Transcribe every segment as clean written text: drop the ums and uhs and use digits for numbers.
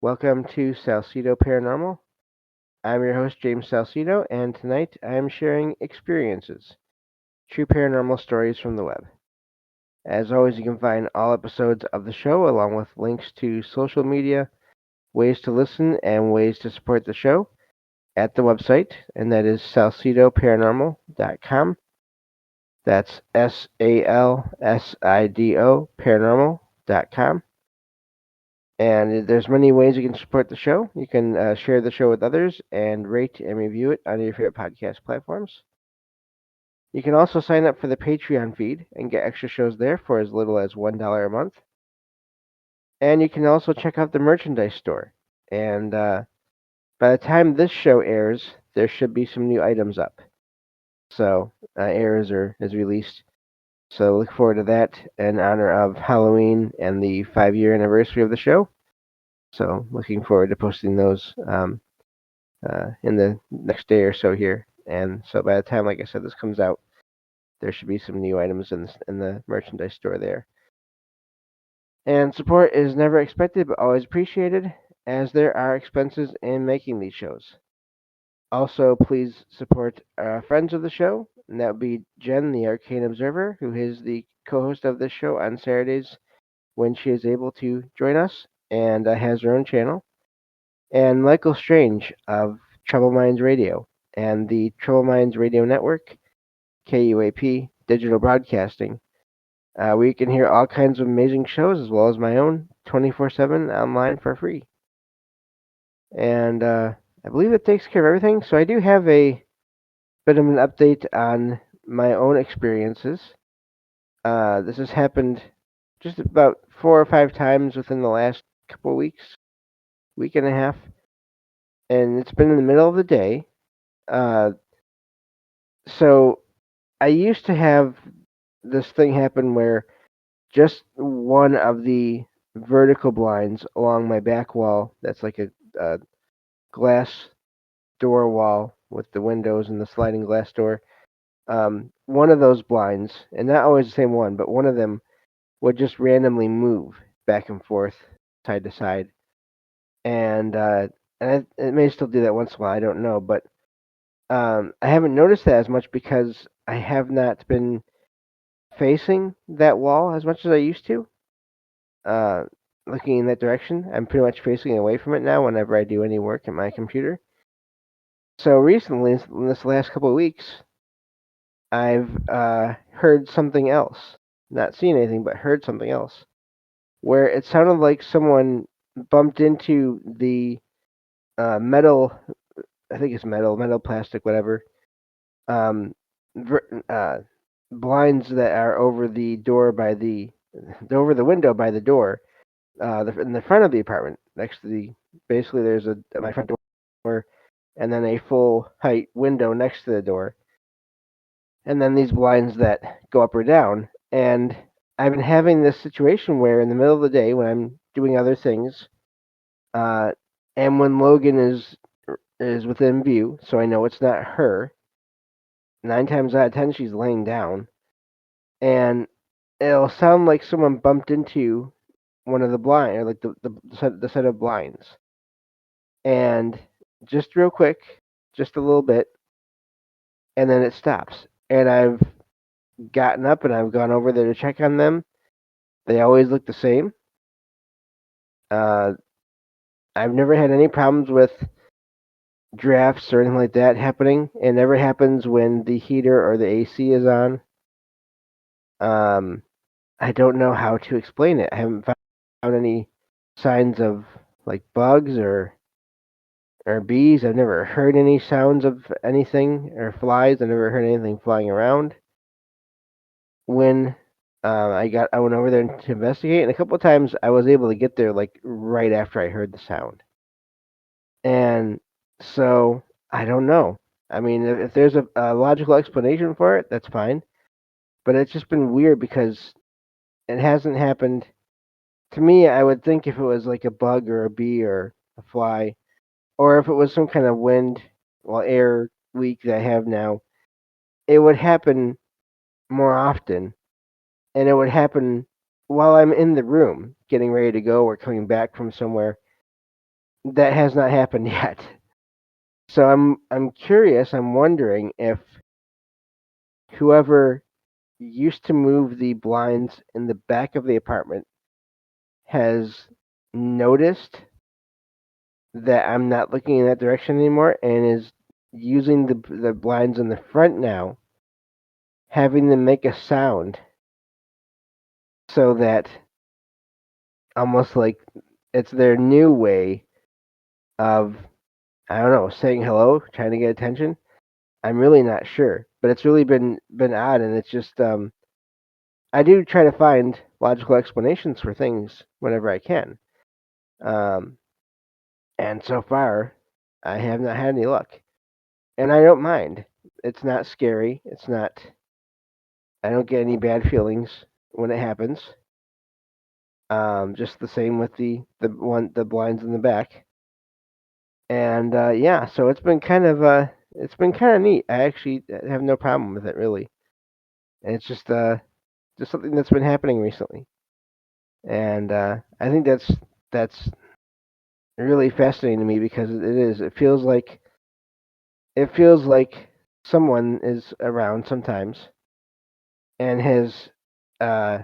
Welcome to Salsidoparanormal. I'm your host, James Salcido, and tonight I am sharing experiences, true paranormal stories from the web. As always, you can find all episodes of the show along with links to social media, ways to listen, and ways to support the show at the website, and that is salsidoparanormal.com. That's SALSIDO paranormal.com. And there's many ways you can support the show. You can share the show with others and rate and review it on your favorite podcast platforms. You can also sign up for the Patreon feed and get extra shows there for as little as $1 a month. And you can also check out the merchandise store. And by the time this show airs, there should be some new items up. So airs or is released. So look forward to that in honor of Halloween and the 5-year anniversary of the show. So looking forward to posting those in the next day or so here. And so by the time, like I said, this comes out, there should be some new items in the merchandise store there. And support is never expected but always appreciated, as there are expenses in making these shows. Also, please support friends of the show, and that would be Jen, the Arcane Observer, who is the co-host of this show on Saturdays when she is able to join us and has her own channel. And Michael Strange of Trouble Minds Radio and the Trouble Minds Radio Network, KUAP Digital Broadcasting, where you can hear all kinds of amazing shows as well as my own 24/7 online for free. And I believe it takes care of everything. So I do have a bit of an update on my own experiences. This has happened just about 4 or 5 times within the last couple of weeks, week and a half, and it's been in the middle of the day. Uh, so I used to have this thing happen where just one of the vertical blinds along my back wall, that's like a glass door wall with the windows and the sliding glass door, one of those blinds, and not always the same one, but one of them would just randomly move back and forth, side to side. And, it may still do that once in a while, I don't know, but I haven't noticed that as much because I have not been facing that wall as much as I used to. Uh, Looking in that direction, I'm pretty much facing away from it now whenever I do any work at my computer. So recently, in this last couple of weeks, I've heard something else. Not seen anything, but heard something else. Where it sounded like someone bumped into the metal, I think it's metal, plastic, whatever, um, ver- uh, blinds that are over the door by over the window by the door, in the front of the apartment, next to basically there's my front door, and then a full height window next to the door, and then these blinds that go up or down. And I've been having this situation where in the middle of the day when I'm doing other things, uh, and when Logan is within view, so I know it's not her. 9 times out of 10, she's laying down, and it'll sound like someone bumped into one of the blind or like the set of blinds, and just real quick, just a little bit, and then it stops. And I've gotten up and I've gone over there to check on them. They always look the same. Uh, I've never had any problems with drafts or anything like that happening. It never happens when the heater or the AC is on. Um, I don't know how to explain it. I haven't found any signs of like bugs or bees. I've never heard any sounds of anything or flies. I've never heard anything flying around. When I went over there to investigate, and a couple of times I was able to get there like right after I heard the sound. And so I don't know. I mean, if there's a logical explanation for it, that's fine. But it's just been weird because it hasn't happened to me. I would think if it was like a bug or a bee or a fly, or if it was some kind of wind, well, air leak that I have now, it would happen more often, and it would happen while I'm in the room getting ready to go or coming back from somewhere. that has not happened yet. So I'm curious. I'm wondering if whoever used to move the blinds in the back of the apartment has noticed that I'm not looking in that direction anymore and is using the blinds in the front now, having them make a sound so that almost like it's their new way of, I don't know, saying hello, trying to get attention. I'm really not sure, but it's really been odd, and it's just I do try to find logical explanations for things whenever I can, um, and so far I have not had any luck, and I don't mind. It's not scary. It's not. I don't get any bad feelings when it happens. Just the same with the blinds in the back, and yeah, so it's been kind of neat. I actually have no problem with it really, and it's just something that's been happening recently, and I think that's really fascinating to me because it is. It feels like someone is around sometimes and has uh,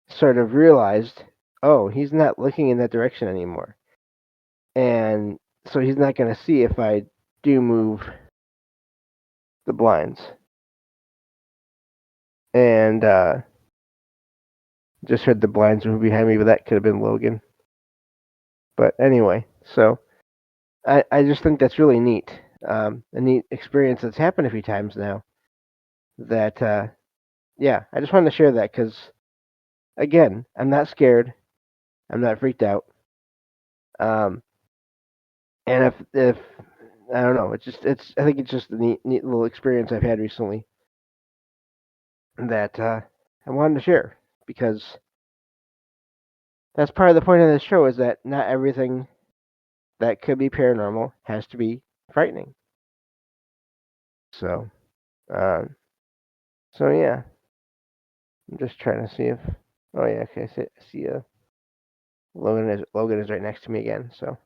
sort of realized, oh, he's not looking in that direction anymore, and so he's not going to see if I do move the blinds. And just heard the blinds move behind me, but that could have been Logan. But anyway, so I just think that's really neat. A neat experience that's happened a few times now. That yeah, I just wanted to share that because again, I'm not scared. I'm not freaked out. Um, and if I don't know, it's I think it's just a neat little experience I've had recently that I wanted to share because that's part of the point of this show is that not everything that could be paranormal has to be frightening. So, um, so yeah, I'm just trying to see if. Oh yeah, okay. I see Logan is right next to me again. So,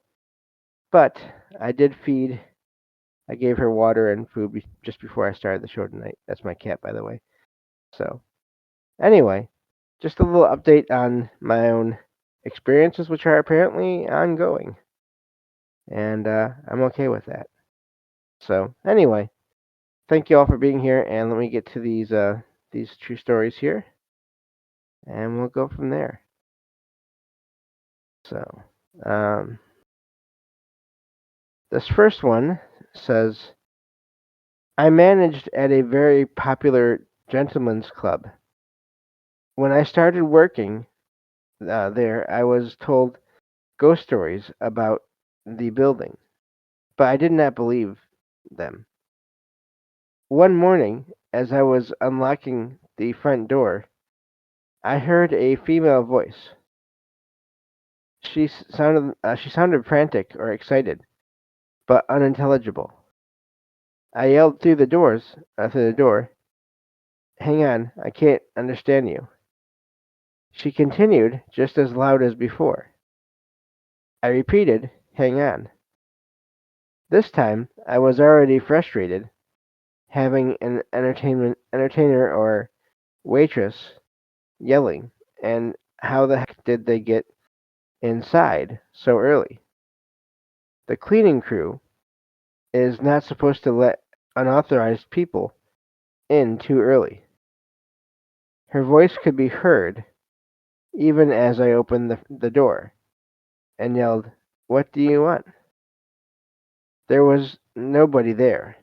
but I did feed. I gave her water and food just before I started the show tonight. That's my cat, by the way. So anyway, just a little update on my own experiences, which are apparently ongoing, and I'm okay with that. So anyway, thank you all for being here, and let me get to these true stories here, and we'll go from there. So, um, this first one says, I managed at a very popular gentlemen's club. When I started working there, I was told ghost stories about the building, but I did not believe them. One morning, as I was unlocking the front door, I heard a female voice. She sounded frantic or excited, but unintelligible. I yelled through the door, "Hang on, I can't understand you." She continued just as loud as before. I repeated, "Hang on." This time I was already frustrated, having an entertainer or waitress yelling, and how the heck did they get inside so early? The cleaning crew is not supposed to let unauthorized people in too early. Her voice could be heard even as I opened the door and yelled, "What do you want?" There was nobody there.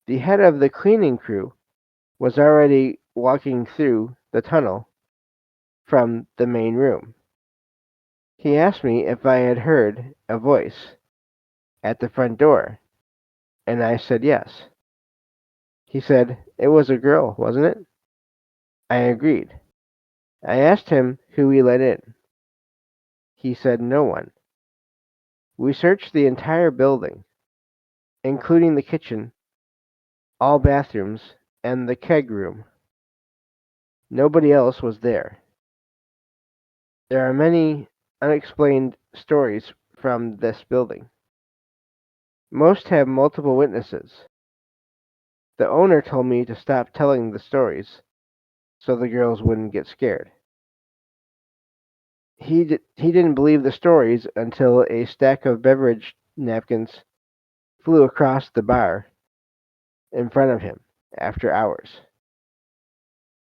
The head of the cleaning crew was already walking through the tunnel from the main room. He asked me if I had heard a voice at the front door, and I said yes. He said, "It was a girl, wasn't it?" I agreed. I asked him who he let in. He said no one. We searched the entire building, including the kitchen, all bathrooms, and the keg room. Nobody else was there. There are many unexplained stories from this building. Most have multiple witnesses. The owner told me to stop telling the stories so the girls wouldn't get scared. He didn't believe the stories until a stack of beverage napkins flew across the bar in front of him after hours.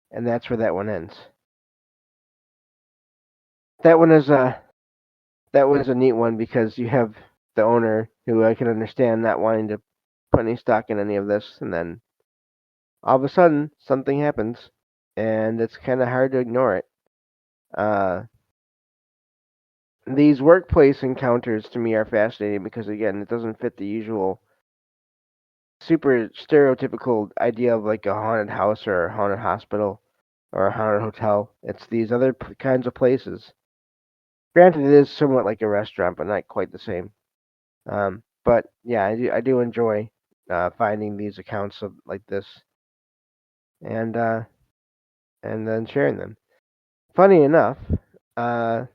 And that's where that one ends. That one is that one's a neat one because you have the owner who I can understand not wanting to put any stock in any of this, and then all of a sudden something happens, and it's kind of hard to ignore it. Uh, these workplace encounters to me are fascinating because again, it doesn't fit the usual super stereotypical idea of like a haunted house or a haunted hospital or a haunted hotel. It's these other kinds of places. Granted, it is somewhat like a restaurant, but not quite the same. But yeah, I do enjoy finding these accounts of like this and uh, and then sharing them. Funny enough, uh,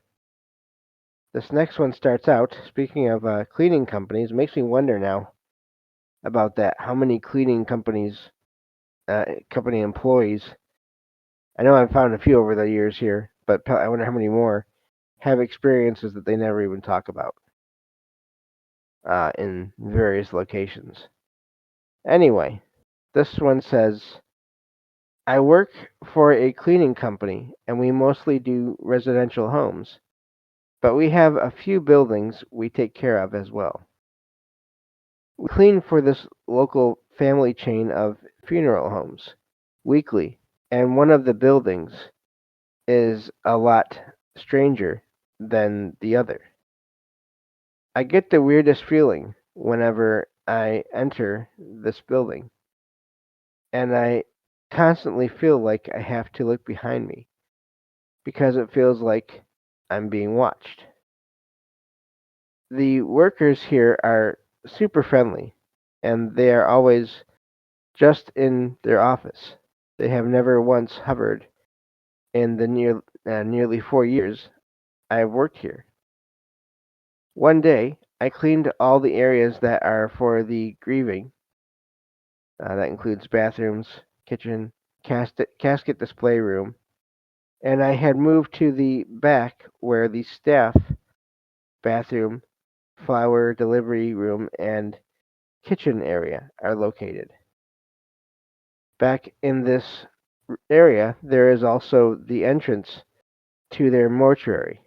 this next one starts out. Speaking of cleaning companies, makes me wonder now about that. How many cleaning company employees? I know I've found a few over the years here, but I wonder how many more have experiences that they never even talk about in various locations. Anyway, this one says, I work for a cleaning company and we mostly do residential homes, but we have a few buildings we take care of as well. We clean for this local family chain of funeral homes weekly, and one of the buildings is a lot stranger than the other. I get the weirdest feeling whenever I enter this building, and I constantly feel like I have to look behind me because it feels like I'm being watched. The workers here are super friendly, and they are always just in their office. They have never once hovered in the nearly 4 years I have worked here. One day, I cleaned all the areas that are for the grieving. That includes bathrooms, kitchen, casket display room, and I had moved to the back where the staff bathroom, flower delivery room, and kitchen area are located. Back in this area, there is also the entrance to their mortuary.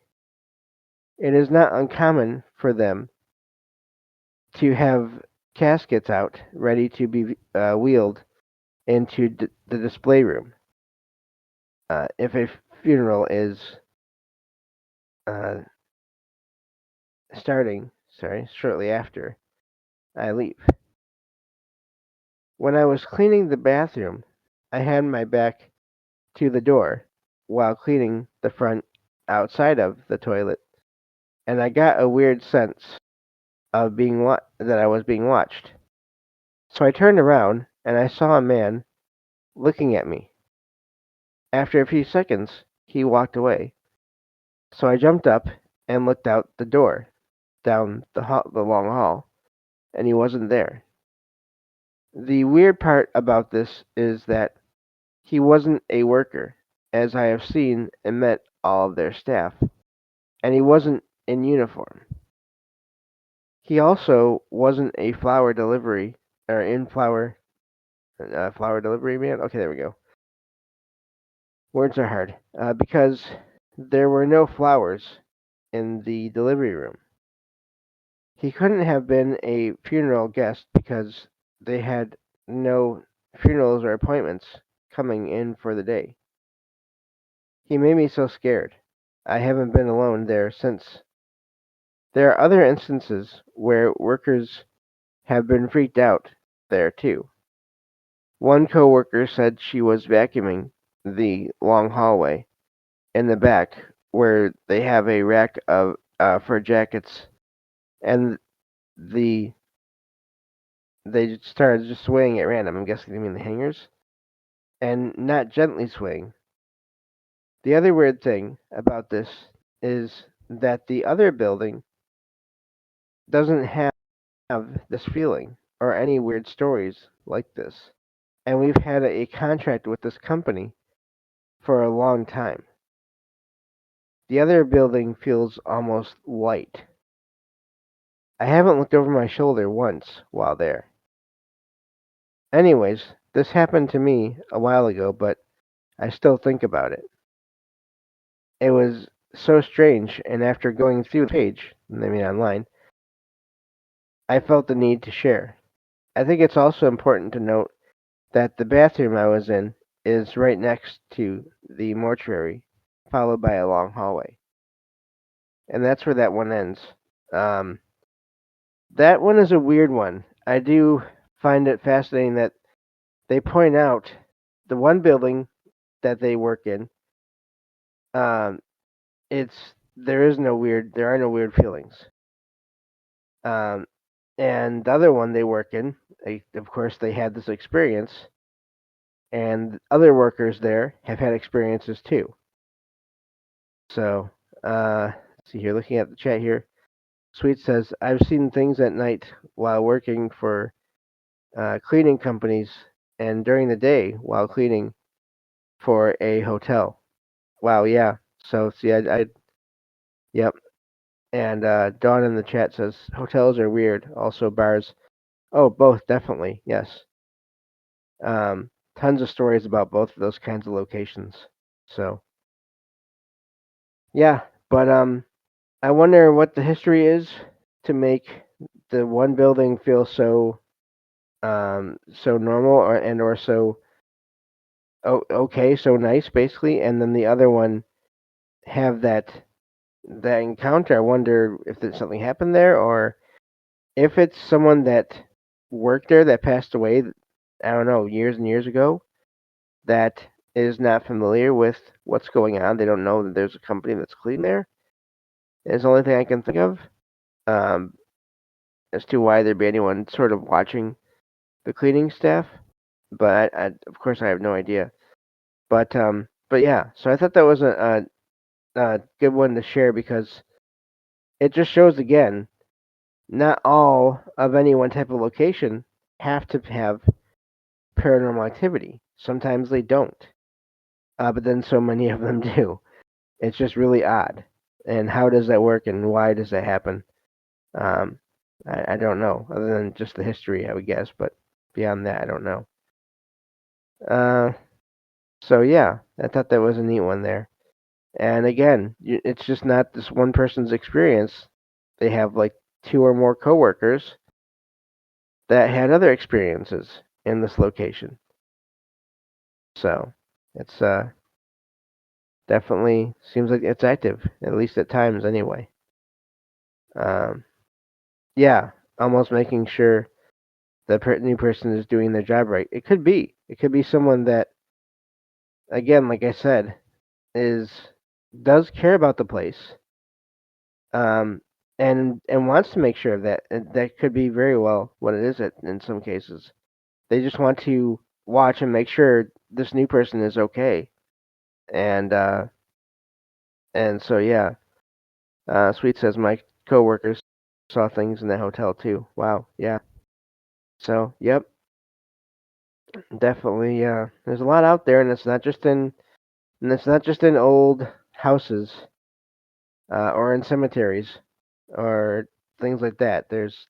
It is not uncommon for them to have caskets out ready to be wheeled into the display room if a funeral is uh, shortly after I leave. When I was cleaning the bathroom, I had my back to the door while cleaning the front outside of the toilet, and I got a weird sense of that I was being watched. So I turned around and I saw a man looking at me. After a few seconds, he walked away. So I jumped up and looked out the door down the long hall, and he wasn't there. The weird part about this is that he wasn't a worker, as I have seen and met all of their staff, and he wasn't in uniform. He also wasn't a flower delivery or in flower delivery man. Okay, there we go. Words are hard because there were no flowers in the delivery room. He couldn't have been a funeral guest because they had no funerals or appointments coming in for the day. He made me so scared. I haven't been alone there since. There are other instances where workers have been freaked out there too. One coworker said she was vacuuming the long hallway in the back where they have a rack of for jackets, and the they started just swaying at random. I'm guessing they mean the hangers, and not gently swaying. The other weird thing about this is that the other building doesn't have this feeling or any weird stories like this. And we've had a contract with this company for a long time. The other building feels almost light. I haven't looked over my shoulder once while there. Anyways, this happened to me a while ago, but I still think about it. It was so strange, and after going through the page, online, I felt the need to share. I think it's also important to note that the bathroom I was in is right next to the mortuary, followed by a long hallway. And that's where that one ends. Um, that one is a weird one. I do find it fascinating that they point out the one building that they work in. Um, there are no weird feelings. Um, and the other one they work in, of course, they had this experience, and other workers there have had experiences too. So, let's see here, looking at the chat here, Sweet says, I've seen things at night while working for cleaning companies and during the day while cleaning for a hotel. Wow, yeah. So, see, yep. And Dawn in the chat says, hotels are weird. Also, bars. Oh, both, definitely. Yes. Tons of stories about both of those kinds of locations. So, yeah. But I wonder what the history is to make the one building feel so normal or so okay, so nice basically, and then the other one have that encounter. I wonder if there's something happened there, or if it's someone that worked there that passed away. I don't know, years and years ago, that is not familiar with what's going on. They don't know that there's a company that's clean there. Is the only thing I can think of um, as to why there'd be anyone sort of watching the cleaning staff. But of course, I have no idea. But yeah. So I thought that was a good one to share because it just shows again, not all of any one type of location have to have paranormal activity. Sometimes they don't, but then so many of them do. It's just really odd. And how does that work, and why does that happen? Um, I don't know, other than just the history, I would guess. But beyond that, I don't know. Uh, so yeah, I thought that was a neat one there. And again, it's just not this one person's experience. They have like two or more coworkers that had other experiences in this location. So it's definitely seems like it's active, at least at times anyway. Um, yeah, almost making sure the new person is doing their job right. It could be. It could be someone that, again, like I said, is does care about the place, um, and wants to make sure of that. And that could be very well what it is. In some cases, they just want to watch and make sure this new person is okay. And so yeah, Sweet says my coworkers saw things in the hotel too. Wow, yeah. So yep, definitely. There's a lot out there, and it's not just in old houses or in cemeteries or things like that. There's,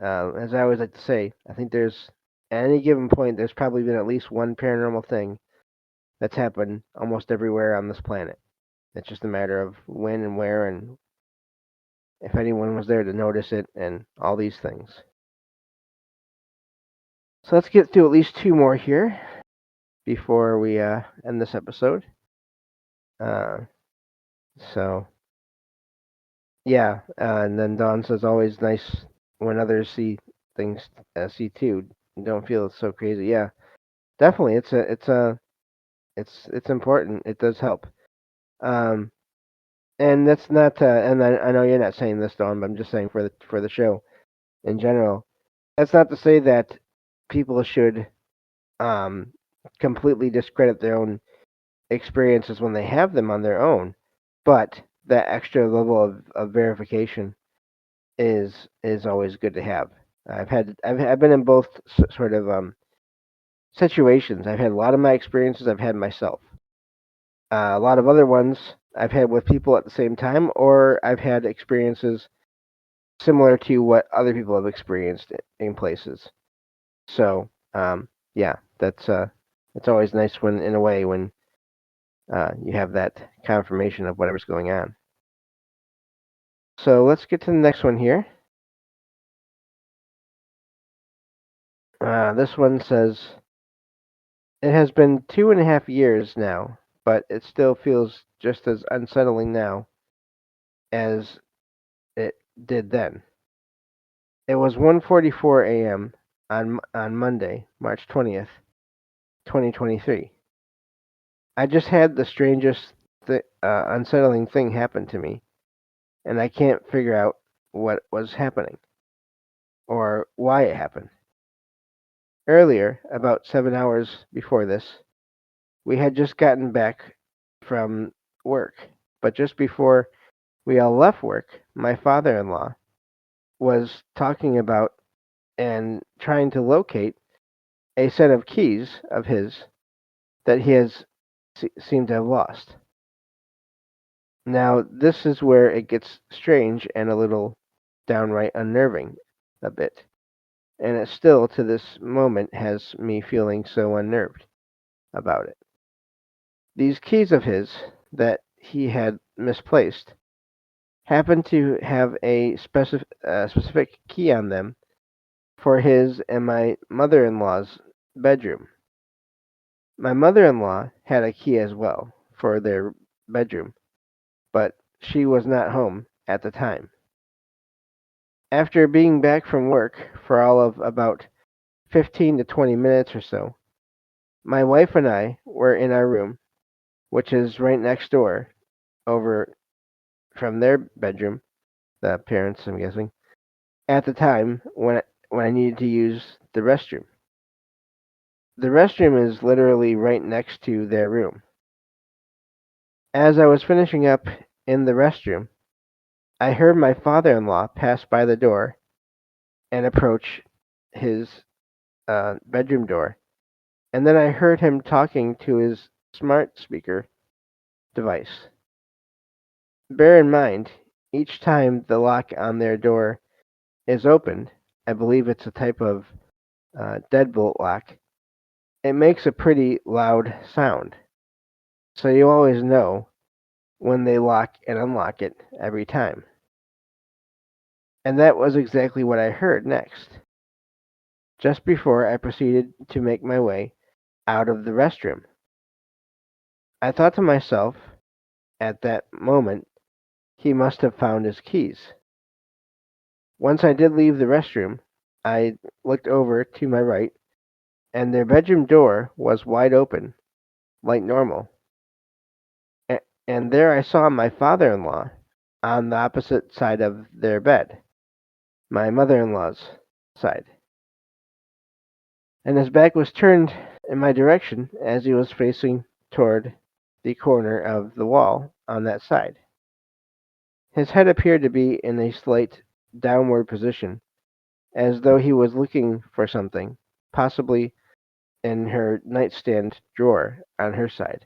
as I always like to say, I think there's at any given point there's probably been at least one paranormal thing that's happened almost everywhere on this planet. It's just a matter of when and where and if anyone was there to notice it and all these things. So let's get through at least two more here before we end this episode. Uh, so yeah, and then Dawn says always nice when others see things, see too. Don't feel so crazy. Yeah, definitely. It's important. It does help. Um, and that's not. And I know you're not saying this, Dawn, but I'm just saying for the show in general. That's not to say that people should um completely discredit their own experiences when they have them on their own, but that extra level of verification is always good to have. I've been in both sort of situations. I've had a lot of my experiences. I've had myself. A lot of other ones I've had with people at the same time, or I've had experiences similar to what other people have experienced in places. So, yeah, it's always nice when, in a way, when you have that confirmation of whatever's going on. So let's get to the next one here. This one says, it has been 2.5 years now, but it still feels just as unsettling now as it did then. It was 1:44 a.m. on Monday, March 20th, 2023. I just had the strangest, unsettling thing happen to me, and I can't figure out what was happening or why it happened. Earlier, about 7 hours before this, we had just gotten back from work, but just before we all left work, my father-in-law was talking about and trying to locate a set of keys of his that he has seemed to have lost. Now, this is where it gets strange and a little downright unnerving a bit, and it still to this moment has me feeling so unnerved about it. These keys of his that he had misplaced happened to have a specific key on them for his and my mother-in-law's bedroom. My mother-in-law had a key as well for their bedroom, but she was not home at the time. After being back from work for all of about 15 to 20 minutes or so, my wife and I were in our room, which is right next door over from their bedroom, the parents, I'm guessing, at the time when I needed to use the restroom. The restroom is literally right next to their room. As I was finishing up in the restroom, I heard my father-in-law pass by the door and approach his bedroom door, and then I heard him talking to his smart speaker device. Bear in mind, each time the lock on their door is opened, I believe it's a type of deadbolt lock, it makes a pretty loud sound. So you always know when they lock and unlock it every time. And that was exactly what I heard next, just before I proceeded to make my way out of the restroom. I thought to myself at that moment, he must have found his keys. Once I did leave the restroom, I looked over to my right, and their bedroom door was wide open, like normal. And there I saw my father-in-law on the opposite side of their bed, my mother-in-law's side. And his back was turned in my direction as he was facing toward the corner of the wall on that side. His head appeared to be in a slight downward position, as though he was looking for something, possibly in her nightstand drawer on her side.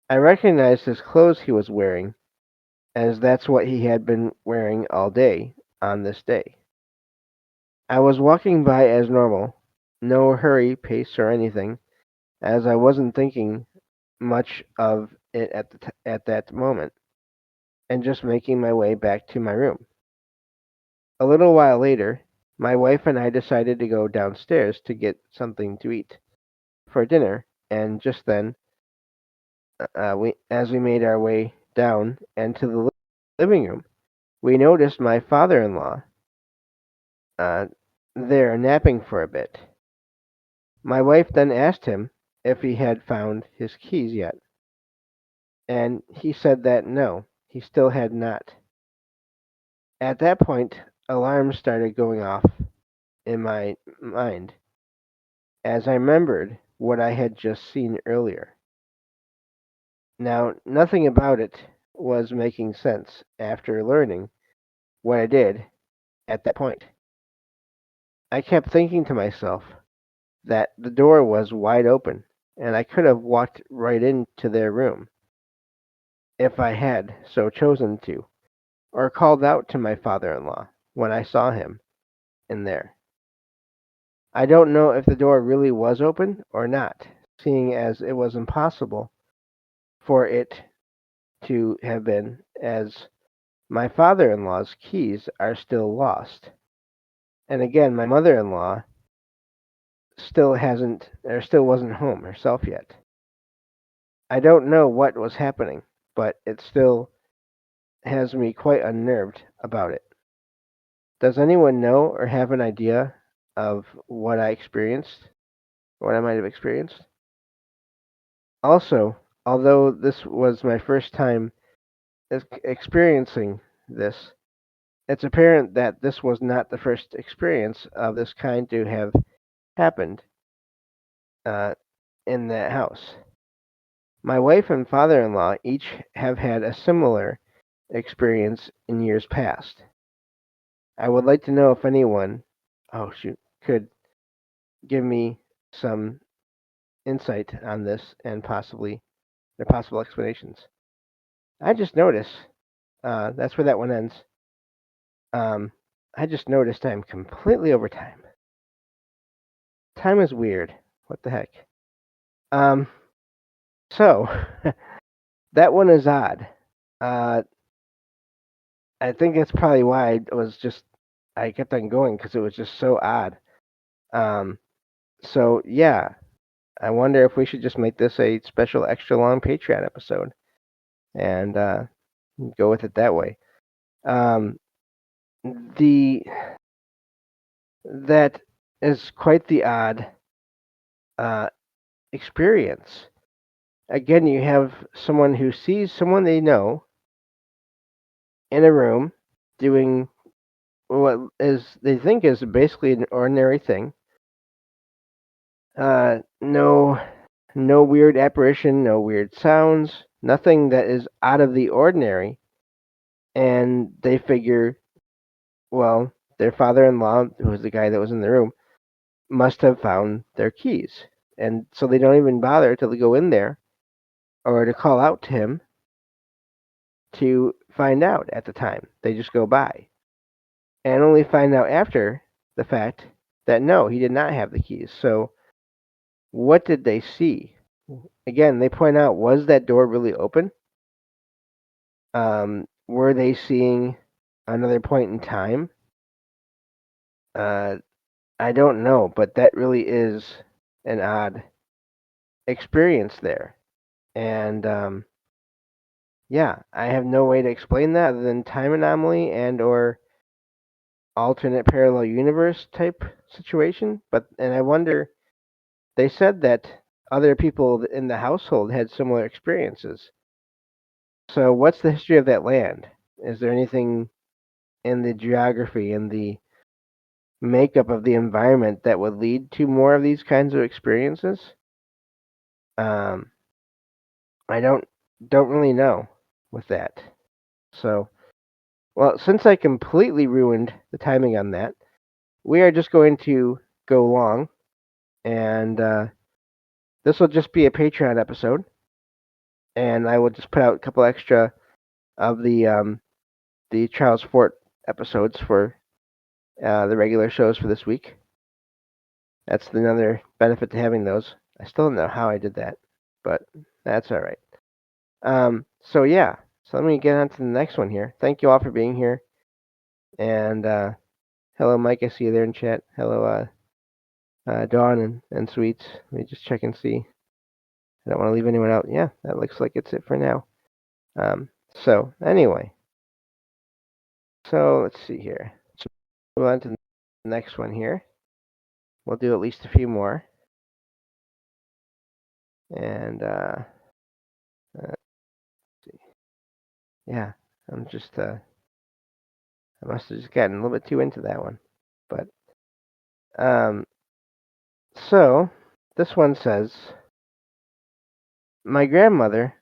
I recognized his clothes he was wearing, as that's what he had been wearing all day on this day. I was walking by as normal, no hurry pace or anything, as I wasn't thinking much of it at that moment, and just making my way back to my room. A little while later, my wife and I decided to go downstairs to get something to eat for dinner, and just then, as we made our way down into the living room, we noticed my father-in-law uh, there napping for a bit. My wife then asked him if he had found his keys yet, and he said that no, he still had not. At that point, alarms started going off in my mind as I remembered what I had just seen earlier. Now, nothing about it was making sense after learning what I did at that point. I kept thinking to myself that the door was wide open and I could have walked right into their room if I had so chosen to, or called out to my father in law when I saw him in there. I don't know if the door really was open or not, seeing as it was impossible for it to have been, as my father in law's keys are still lost. And again, my mother in law still hasn't, or still wasn't home herself yet. I don't know what was happening, but it still has me quite unnerved about it. Does anyone know or have an idea of what I experienced, what I might have experienced? Also, although this was my first time experiencing this, it's apparent that this was not the first experience of this kind to have happened uh, in that house. My wife and father in law each have had a similar experience in years past. I would like to know if anyone, oh shoot, could give me some insight on this and possibly their possible explanations. I just noticed, that's where that one ends. Um, I just noticed I'm completely over time. Time is weird. What the heck? Um, so that one is odd. Uh, I think that's probably why I kept on going because it was just so odd. Um, so yeah, I wonder if we should just make this a special extra long Patreon episode and go with it that way. Um, the that is quite the odd uh, experience. Again, you have someone who sees someone they know in a room doing what is they think is basically an ordinary thing. No, no weird apparition, no weird sounds, nothing that is out of the ordinary. And they figure, well, their father-in-law, who was the guy that was in the room, must have found their keys, and so they don't even bother to go in there or to call out to him to find out at the time. They just go by and only find out after the fact that no, he did not have the keys. So what did they see? Again, they point out, was that door really open? Were they seeing another point in time? Uh, I don't know, but that really is an odd experience there. And yeah, I have no way to explain that other than time anomaly and or alternate parallel universe type situation. And I wonder, they said that other people in the household had similar experiences. So what's the history of that land? Is there anything in the geography and the makeup of the environment that would lead to more of these kinds of experiences? Um, I don't really know with that. So, well, since I completely ruined the timing on that, we are just going to go long, and this will just be a Patreon episode, and I will just put out a couple extra of the Charles Fort episodes for the regular shows for this week. That's another benefit to having those. I still don't know how I did that, but that's all right. So yeah, so let me get on to the next one here. Thank you all for being here, and hello, Mike. I see you there in chat. Hello, Dawn and Sweets. Let me just check and see. I don't want to leave anyone out. Yeah, that looks like it's it for now. So anyway, so let's see here. So move on to the next one here. We'll do at least a few more, and let's see. Yeah, I'm just I must have just gotten a little bit too into that one, but um, so this one says, my grandmother,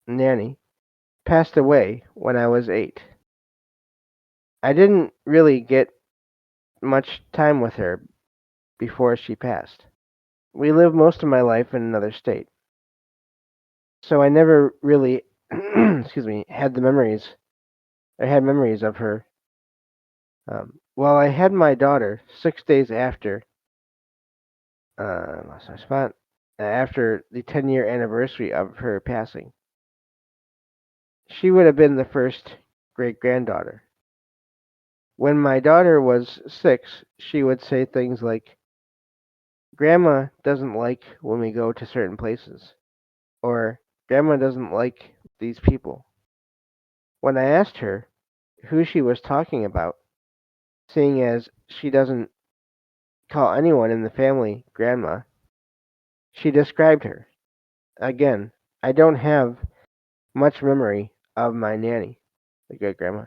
Nanny, passed away when I was 8. I didn't really get much time with her before she passed. We lived most of my life in another state, so I never really, excuse me, had memories of her. Well, I had my daughter 6 days after, lost my spot, after the 10-year anniversary of her passing. She would have been the first great granddaughter. When my daughter was 6, she would say things like, Grandma doesn't like when we go to certain places, or Grandma doesn't like these people. When I asked her who she was talking about, seeing as she doesn't call anyone in the family Grandma, she described her. Again, I don't have much memory of my nanny, the great grandma,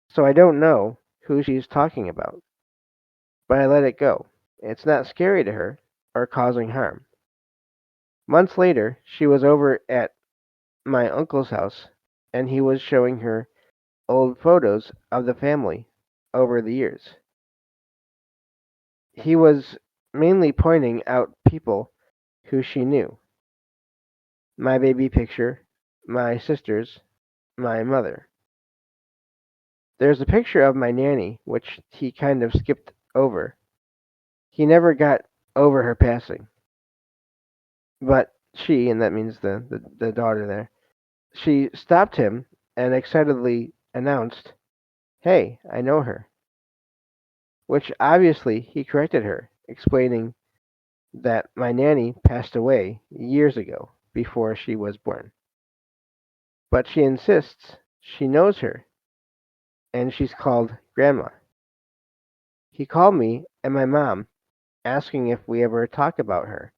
so I don't know who she's talking about, but I let it go. It's not scary to her or causing harm. Months later, she was over at my uncle's house, and he was showing her old photos of the family over the years. He was mainly pointing out people who she knew: my baby picture, my sisters, my mother. There's a picture of my nanny, which he kind of skipped over. He never got over her passing. But she, and that means the daughter there, she stopped him and excitedly announced, Hey, I know her. Which obviously he corrected her, explaining that my nanny passed away years ago, before she was born. But she insists she knows her, and she's called Grandma. He called me and my mom, asking if we ever talk about her,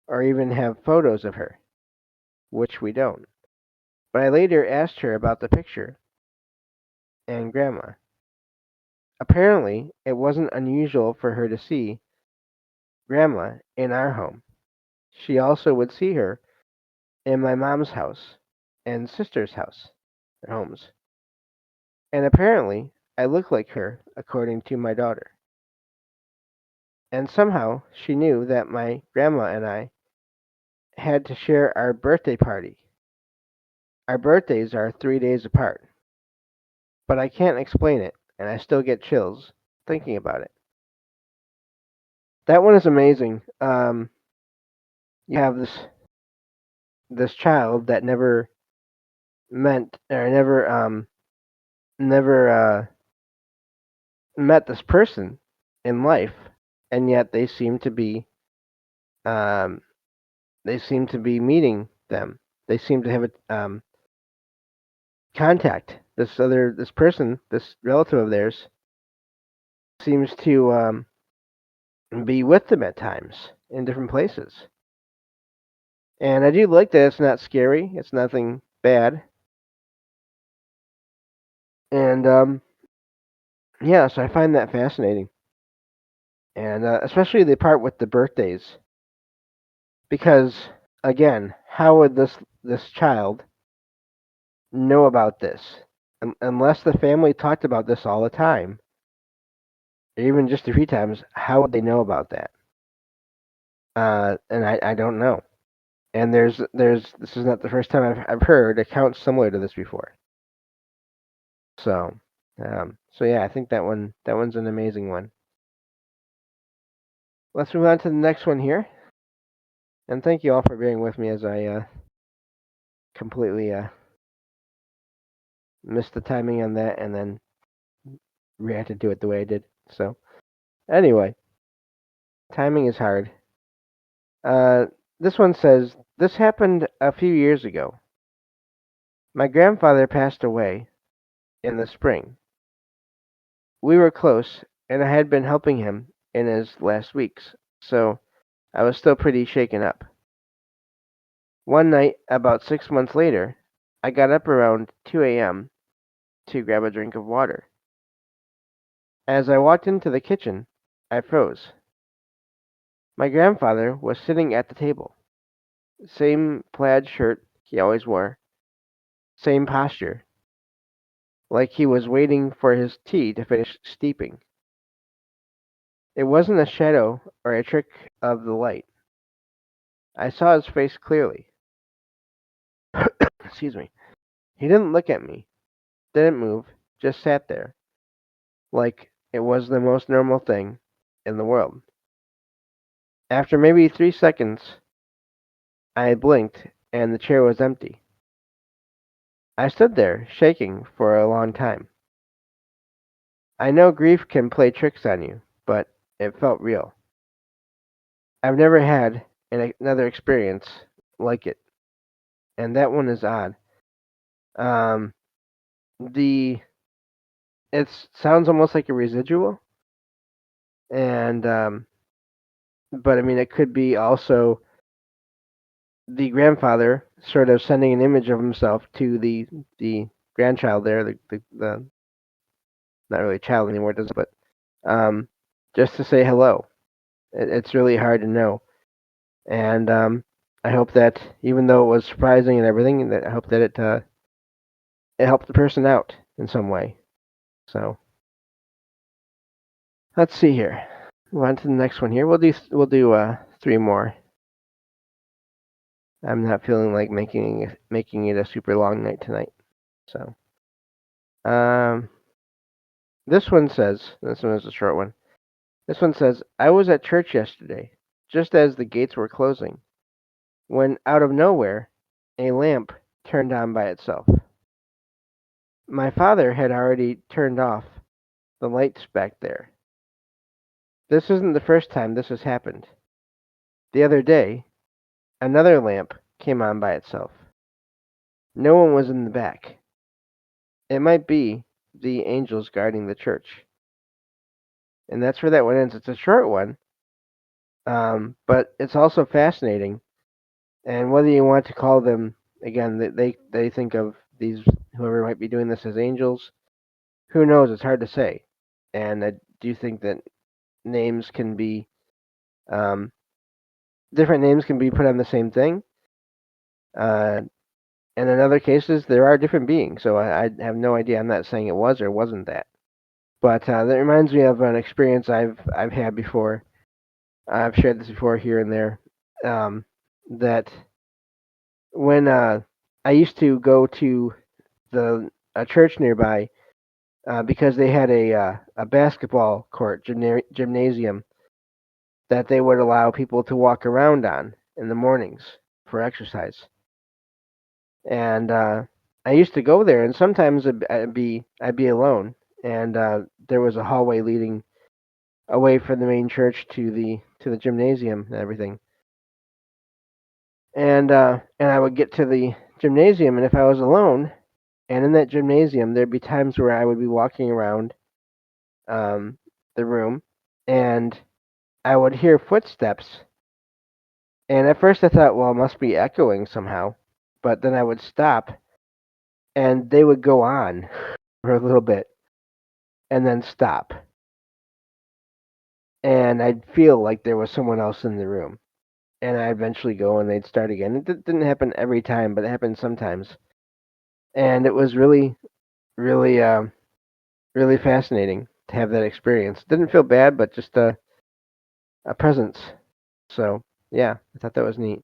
or even have photos of her, which we don't. But I later asked her about the picture and Grandma. Apparently, it wasn't unusual for her to see Grandma in our home. She also would see her in my mom's house and sister's house, their homes. And apparently, I look like her, according to my daughter. And somehow, she knew that my grandma and I had to share our birthday party. Our birthdays are 3 days apart, but I can't explain it, and I still get chills thinking about it. That one is amazing. You have this child that never meant or never met this person in life, and yet um, they seem to be meeting them. They seem to have a contact. This person, this relative of theirs, seems to be with them at times in different places. And I do like that it's not scary. It's nothing bad. And yeah, so I find that fascinating. And especially the part with the birthdays, because again, how would this child know about this unless the family talked about this all the time, or even just a few times? How would they know about that? And I don't know. And there's this is not the first time I've heard accounts similar to this before. So yeah, I think that one's an amazing one. Let's move on to the next one here. And thank you all for bearing with me as I completely missed the timing on that and then reacted to it the way I did. So anyway, timing is hard. Uh, this one says, this happened a few years ago. My grandfather passed away in the spring. We were close, and I had been helping him in his last weeks, so I was still pretty shaken up. One night, about 6 months later, I got up around 2 a.m. to grab a drink of water. As I walked into the kitchen, I froze. My grandfather was sitting at the table, same plaid shirt he always wore, Same posture, like he was waiting for his tea to finish steeping. It wasn't a shadow or a trick of the light. I saw his face clearly. Excuse me. He didn't look at me, didn't move, just sat there, like it was the most normal thing in the world. After maybe 3 seconds, I blinked and the chair was empty. I stood there, shaking, for a long time. I know grief can play tricks on you, but it felt real. I've never had another experience like it, and that one is odd. Um, the it sounds almost like a residual, and but I mean it could be also the grandfather sort of sending an image of himself to the grandchild there, the not really a child anymore, does it? But um, just to say hello. It's really hard to know, and I hope that even though it was surprising and everything, that I hope that it helped the person out in some way. So let's see here. Move on to the next one here. We'll do 3 more. I'm not feeling like making it a super long night tonight. So um, this one is a short one. This one says, I was at church yesterday, just as the gates were closing, when out of nowhere, a lamp turned on by itself. My father had already turned off the lights back there. This isn't the first time this has happened. The other day, another lamp came on by itself. No one was in the back. It might be the angels guarding the church. And that's where that one ends. It's a short one, but it's also fascinating. And whether you want to call them, again, they think of these, whoever might be doing this, as angels. Who knows? It's hard to say. And I do think that names can be, um, different names can be put on the same thing. Uh, and in other cases, there are different beings. So I have no idea. I'm not saying it was or wasn't that. But that reminds me of an experience I've had before. I've shared this before here and there. That when I used to go to the a church nearby, because they had a basketball court gymnasium that they would allow people to walk around on in the mornings for exercise. And I used to go there, and sometimes I'd be alone, and there was a hallway leading away from the main church to the gymnasium and everything. And I would get to the gymnasium, and if I was alone and in that gymnasium, there'd be times where I would be walking around um, the room, and I would hear footsteps. And at first I thought, well, it must be echoing somehow. But then I would stop, and they would go on for a little bit, and then stop. And I'd feel like there was someone else in the room. And I'd eventually go, and they'd start again. It didn't happen every time, but it happened sometimes. And it was really, really, really fascinating to have that experience. Didn't feel bad, but just a presence. So yeah, I thought that was neat.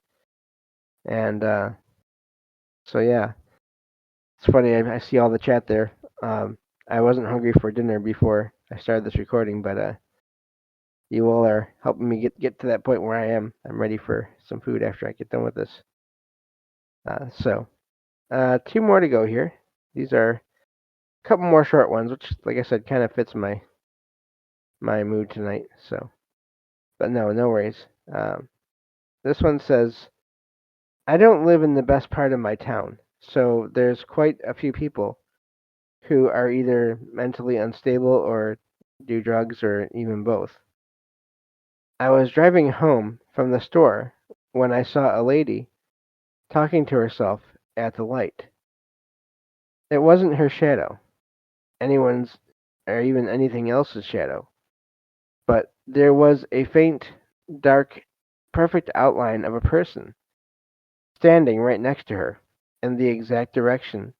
And so yeah, it's funny. I see all the chat there. I wasn't hungry for dinner before I started this recording, but you all are helping me get to that point where I am. I'm ready for some food after I get done with this. So 2 more to go here. These are a couple more short ones, which, like I said, kind of fits my mood tonight. So, but no worries. This one says, I don't live in the best part of my town, so there's quite a few people who are either mentally unstable or do drugs or even both. I was driving home from the store when I saw a lady talking to herself at the light. It wasn't her shadow, anyone's, or even anything else's shadow, but there was a faint, dark, perfect outline of a person standing right next to her in the exact direction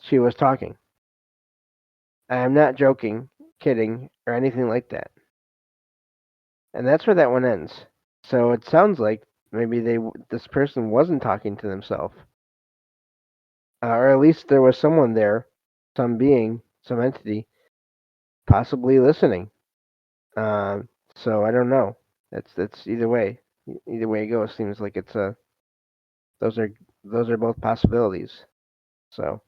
she was talking. I am not joking, kidding, or anything like that. And that's where that one ends. So it sounds like maybe this person wasn't talking to themselves, or at least there was someone there, some being, some entity, possibly listening. So I don't know. That's either way. Either way it goes, seems like it's those are those are both possibilities. So,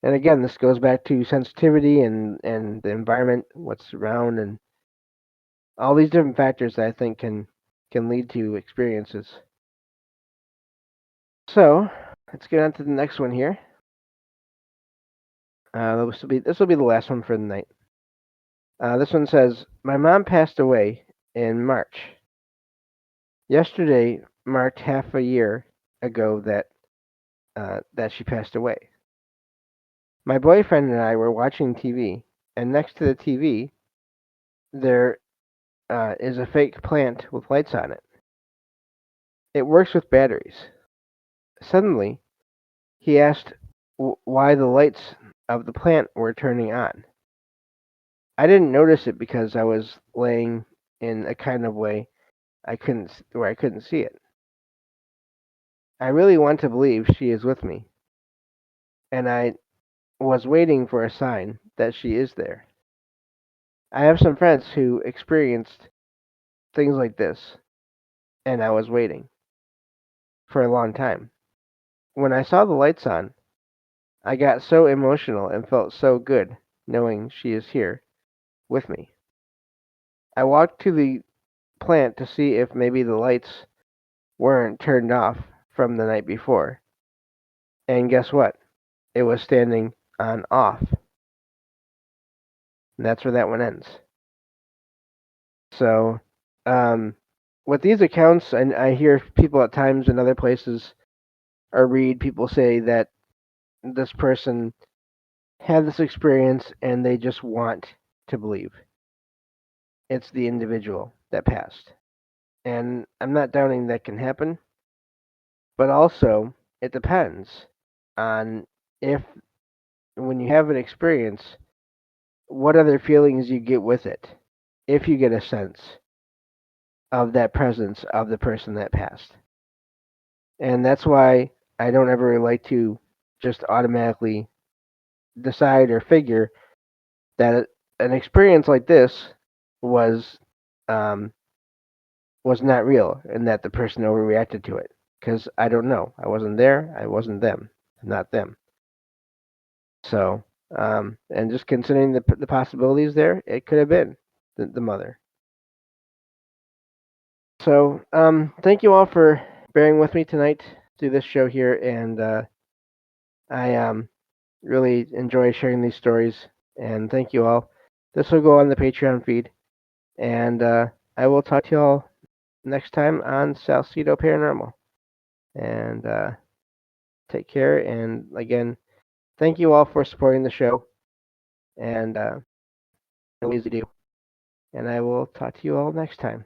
and again, this goes back to sensitivity and the environment, what's around, and all these different factors that I think can lead to experiences. So let's get on to the next one here. This will be the last one for the night. This one says, "My mom passed away in March. Yesterday marked half a year ago that she passed away. My boyfriend and I were watching TV, and next to the TV there is a fake plant with lights on it. It works with batteries. Suddenly, he asked why the lights of the plant were turning on. I didn't notice it because I was laying in a kind of way I couldn't see it. I really want to believe she is with me, and I was waiting for a sign that she is there. I have some friends who experienced things like this, and I was waiting for a long time. When I saw the lights on, I got so emotional and felt so good knowing she is here with me. I walked to the plant to see if maybe the lights weren't turned off from the night before. And guess what? It was standing on off. And that's where that one ends. So, um, with these accounts, and I hear people at times in other places or read people say that this person had this experience and they just want to believe it's the individual that passed. And I'm not doubting that can happen, but also it depends on if, when you have an experience, what other feelings you get with it, if you get a sense of that presence of the person that passed. And that's why I don't ever like to just automatically decide or figure that an experience like this was um, was not real and that the person overreacted to it. Because I don't know. I wasn't there. I wasn't them. Not them. So, and just considering the possibilities there, it could have been the mother. So, thank you all for bearing with me tonight through this show here, and I really enjoy sharing these stories. And thank you all. This will go on the Patreon feed, and I will talk to you all next time on Salsido Paranormal. And take care. And again, thank you all for supporting the show, and always do. And I will talk to you all next time.